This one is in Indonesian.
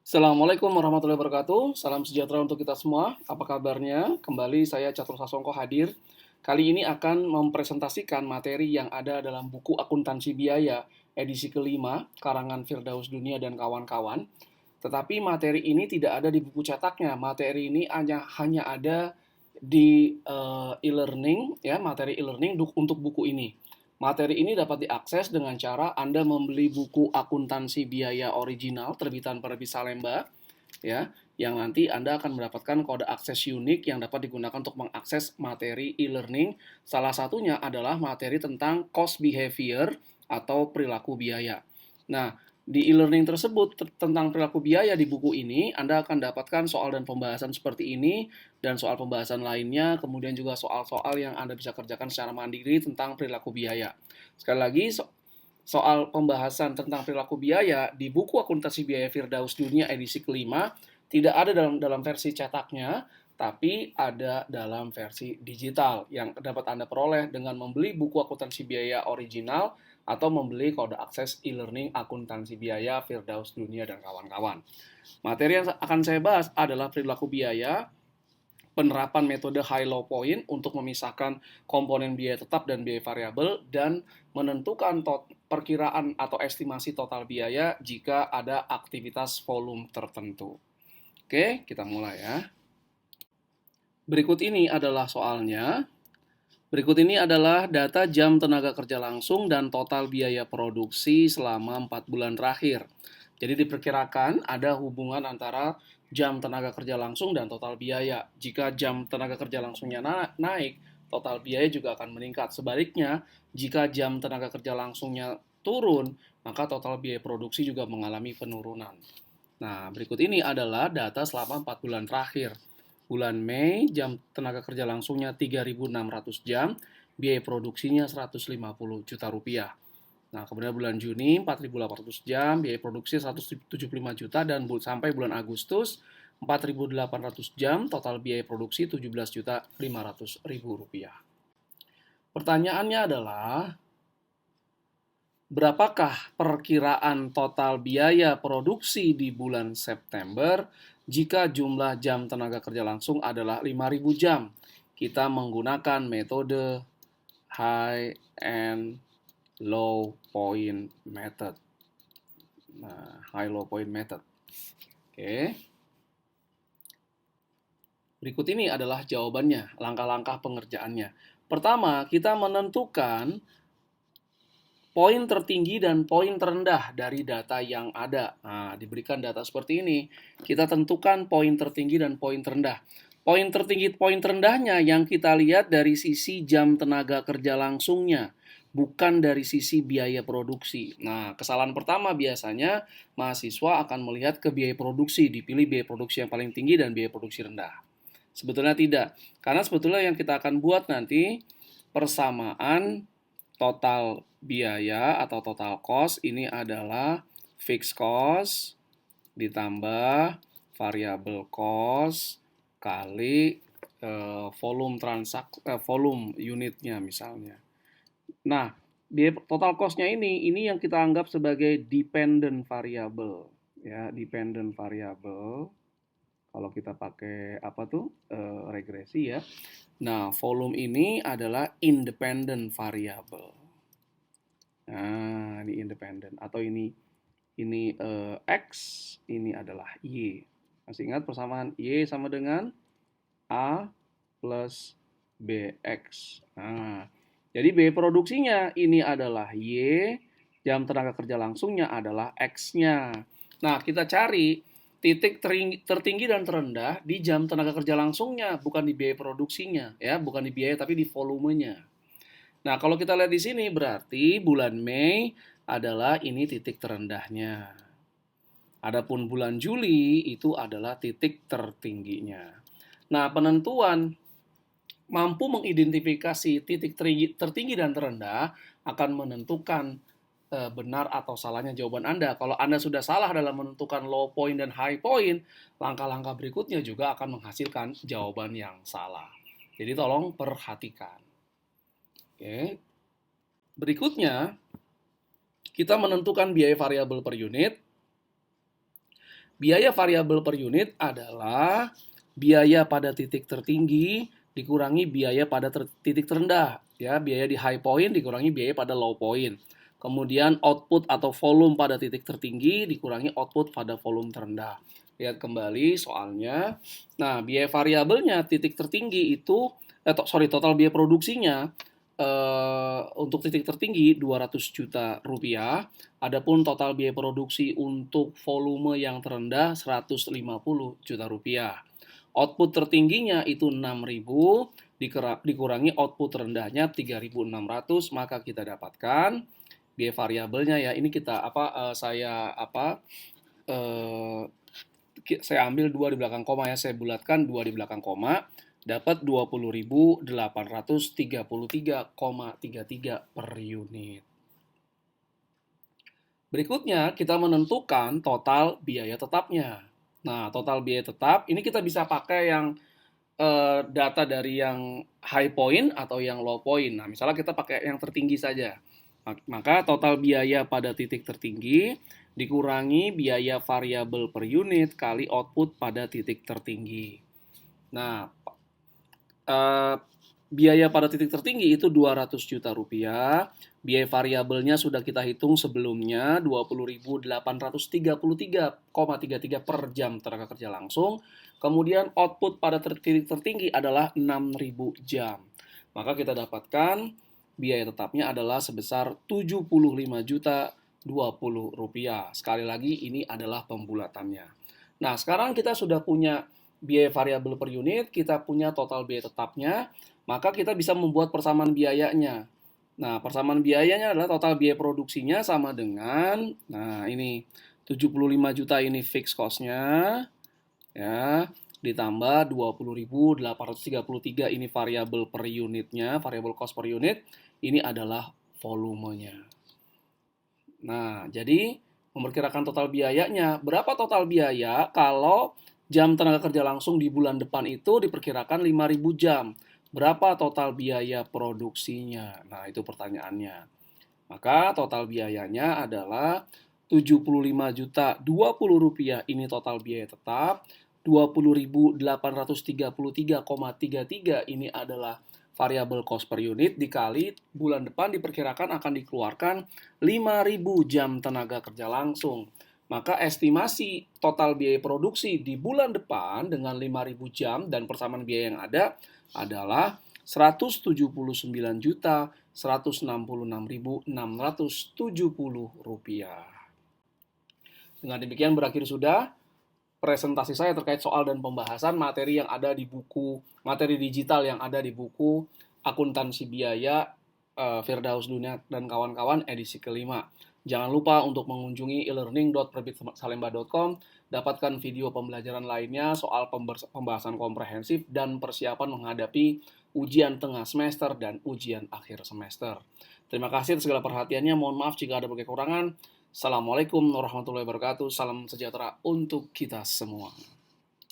Assalamualaikum warahmatullahi wabarakatuh. Salam sejahtera untuk kita semua. Apa kabarnya? Kembali saya Catur Sasongko hadir. Kali ini akan mempresentasikan materi yang ada dalam buku Akuntansi Biaya edisi kelima, karangan Firdaus Dunia dan kawan-kawan. Tetapi materi ini tidak ada di buku cetaknya. Materi ini hanya ada di e-learning, ya, materi e-learning untuk buku ini. Materi ini dapat diakses dengan cara Anda membeli buku akuntansi biaya original terbitan Penerbit Salemba, ya, yang nanti Anda akan mendapatkan kode akses unik yang dapat digunakan untuk mengakses materi e-learning. Salah satunya adalah materi tentang cost behavior atau perilaku biaya. Nah, di e-learning tersebut tentang perilaku biaya di buku ini, Anda akan dapatkan soal dan pembahasan seperti ini, dan soal pembahasan lainnya, kemudian juga soal-soal yang Anda bisa kerjakan secara mandiri tentang perilaku biaya. Sekali lagi, soal pembahasan tentang perilaku biaya di buku Akuntansi Biaya Firdaus Dunia edisi kelima tidak ada dalam versi cetaknya, tapi ada dalam versi digital yang dapat Anda peroleh dengan membeli buku akuntansi biaya original atau membeli kode akses e-learning akuntansi biaya Firdaus Dunia dan kawan-kawan. Materi yang akan saya bahas adalah perilaku biaya, penerapan metode high low point untuk memisahkan komponen biaya tetap dan biaya variabel, dan menentukan perkiraan atau estimasi total biaya jika ada aktivitas volume tertentu. Oke, kita mulai ya. Berikut ini adalah soalnya. Berikut ini adalah data jam tenaga kerja langsung dan total biaya produksi selama 4 bulan terakhir. Jadi diperkirakan ada hubungan antara jam tenaga kerja langsung dan total biaya. Jika jam tenaga kerja langsungnya naik, total biaya juga akan meningkat. Sebaliknya, jika jam tenaga kerja langsungnya turun, maka total biaya produksi juga mengalami penurunan. Nah, berikut ini adalah data selama 4 bulan terakhir. Bulan Mei, jam tenaga kerja langsungnya 3.600 jam, biaya produksinya 150 juta rupiah. Nah, kemudian bulan Juni 4.800 jam, biaya produksi 175 juta, dan sampai bulan Agustus 4.800 jam, total biaya produksi 17 juta 500 ribu rupiah. Pertanyaannya adalah, berapakah perkiraan total biaya produksi di bulan September jika jumlah jam tenaga kerja langsung adalah 5.000 jam? Kita menggunakan metode high and low point method. Nah, high low point method. Oke. Berikut ini adalah jawabannya, langkah-langkah pengerjaannya. Pertama, kita menentukan poin tertinggi dan poin terendah dari data yang ada. Nah, diberikan data seperti ini. Kita tentukan poin tertinggi dan poin terendah. Poin tertinggi, poin terendahnya yang kita lihat dari sisi jam tenaga kerja langsungnya, bukan dari sisi biaya produksi. Nah, kesalahan pertama biasanya mahasiswa akan melihat ke biaya produksi, dipilih biaya produksi yang paling tinggi dan biaya produksi rendah. Sebetulnya tidak, karena sebetulnya yang kita akan buat nanti persamaan total biaya atau total cost ini adalah fixed cost ditambah variable cost kali volume unitnya misalnya. Nah, total cost-nya ini yang kita anggap sebagai dependent variable, ya, dependent variable. Kalau kita pakai apa tuh regresi ya. Nah, volume ini adalah independent variable. Nah, ini independent atau ini X, ini adalah Y. Masih ingat persamaan Y sama dengan A plus BX. Nah, jadi biaya produksinya ini adalah Y, jam tenaga kerja langsungnya adalah X-nya. Nah, kita cari titik tertinggi dan terendah di jam tenaga kerja langsungnya, bukan di biaya produksinya, ya, bukan di biaya tapi di volumenya. Nah, kalau kita lihat di sini berarti bulan Mei adalah ini titik terendahnya. Adapun bulan Juli itu adalah titik tertingginya. Nah, penentuan mampu mengidentifikasi titik tertinggi dan terendah akan menentukan benar atau salahnya jawaban Anda. Kalau Anda sudah salah dalam menentukan low point dan high point, langkah-langkah berikutnya juga akan menghasilkan jawaban yang salah. Jadi tolong perhatikan. Oke. Berikutnya, kita menentukan biaya variabel per unit. Biaya variabel per unit adalah biaya pada titik tertinggi dikurangi biaya pada titik terendah. Ya, biaya di high point dikurangi biaya pada low point. Kemudian output atau volume pada titik tertinggi dikurangi output pada volume terendah. Lihat kembali soalnya. Nah, biaya variabelnya titik tertinggi itu, total biaya produksinya untuk titik tertinggi 200 juta rupiah. Adapun total biaya produksi untuk volume yang terendah 150 juta rupiah. Output tertingginya itu 6.000 dikurangi output terendahnya 3.600, maka kita dapatkan biaya variabelnya ya. Ini kita saya ambil 2 di belakang koma ya, saya bulatkan 2 di belakang koma, dapat 20.833,33 per unit. Berikutnya kita menentukan total biaya tetapnya. Nah, total biaya tetap ini kita bisa pakai yang data dari yang high point atau yang low point. Nah, misalnya kita pakai yang tertinggi saja. Maka total biaya pada titik tertinggi dikurangi biaya variabel per unit kali output pada titik tertinggi. Nah, biaya pada titik tertinggi itu 200 juta rupiah. Biaya variabelnya sudah kita hitung sebelumnya 20.833,33 per jam tenaga kerja langsung. Kemudian output pada titik tertinggi adalah 6.000 jam. Maka kita dapatkan biaya tetapnya adalah sebesar 75 juta 20 rupiah. Sekali lagi ini adalah pembulatannya. Nah, sekarang kita sudah punya biaya variabel per unit, kita punya total biaya tetapnya, maka kita bisa membuat persamaan biayanya. Nah, persamaan biayanya adalah total biaya produksinya sama dengan, nah ini 75 juta ini fixed cost-nya, ya, ditambah 20.833 ini variabel per unitnya, variabel cost per unit, ini adalah volumenya. Nah, jadi memperkirakan total biayanya, berapa total biaya kalau jam tenaga kerja langsung di bulan depan itu diperkirakan 5.000 jam. Berapa total biaya produksinya? Nah, itu pertanyaannya. Maka total biayanya adalah 75 juta 20 rupiah ini total biaya tetap. 20.833,33 ini adalah variabel cost per unit dikali bulan depan diperkirakan akan dikeluarkan 5.000 jam tenaga kerja langsung. Maka estimasi total biaya produksi di bulan depan dengan 5.000 jam dan persamaan biaya yang ada adalah 179.166.670 rupiah. Dengan demikian berakhir sudah presentasi saya terkait soal dan pembahasan materi yang ada di buku, materi digital yang ada di buku Akuntansi Biaya Firdaus Dunia dan kawan-kawan edisi kelima. Jangan lupa untuk mengunjungi e-learning.perbitsalemba.com, dapatkan video pembelajaran lainnya soal pembahasan komprehensif dan persiapan menghadapi ujian tengah semester dan ujian akhir semester. Terima kasih atas segala perhatiannya, mohon maaf jika ada kekurangan. Assalamualaikum warahmatullahi wabarakatuh, salam sejahtera untuk kita semua.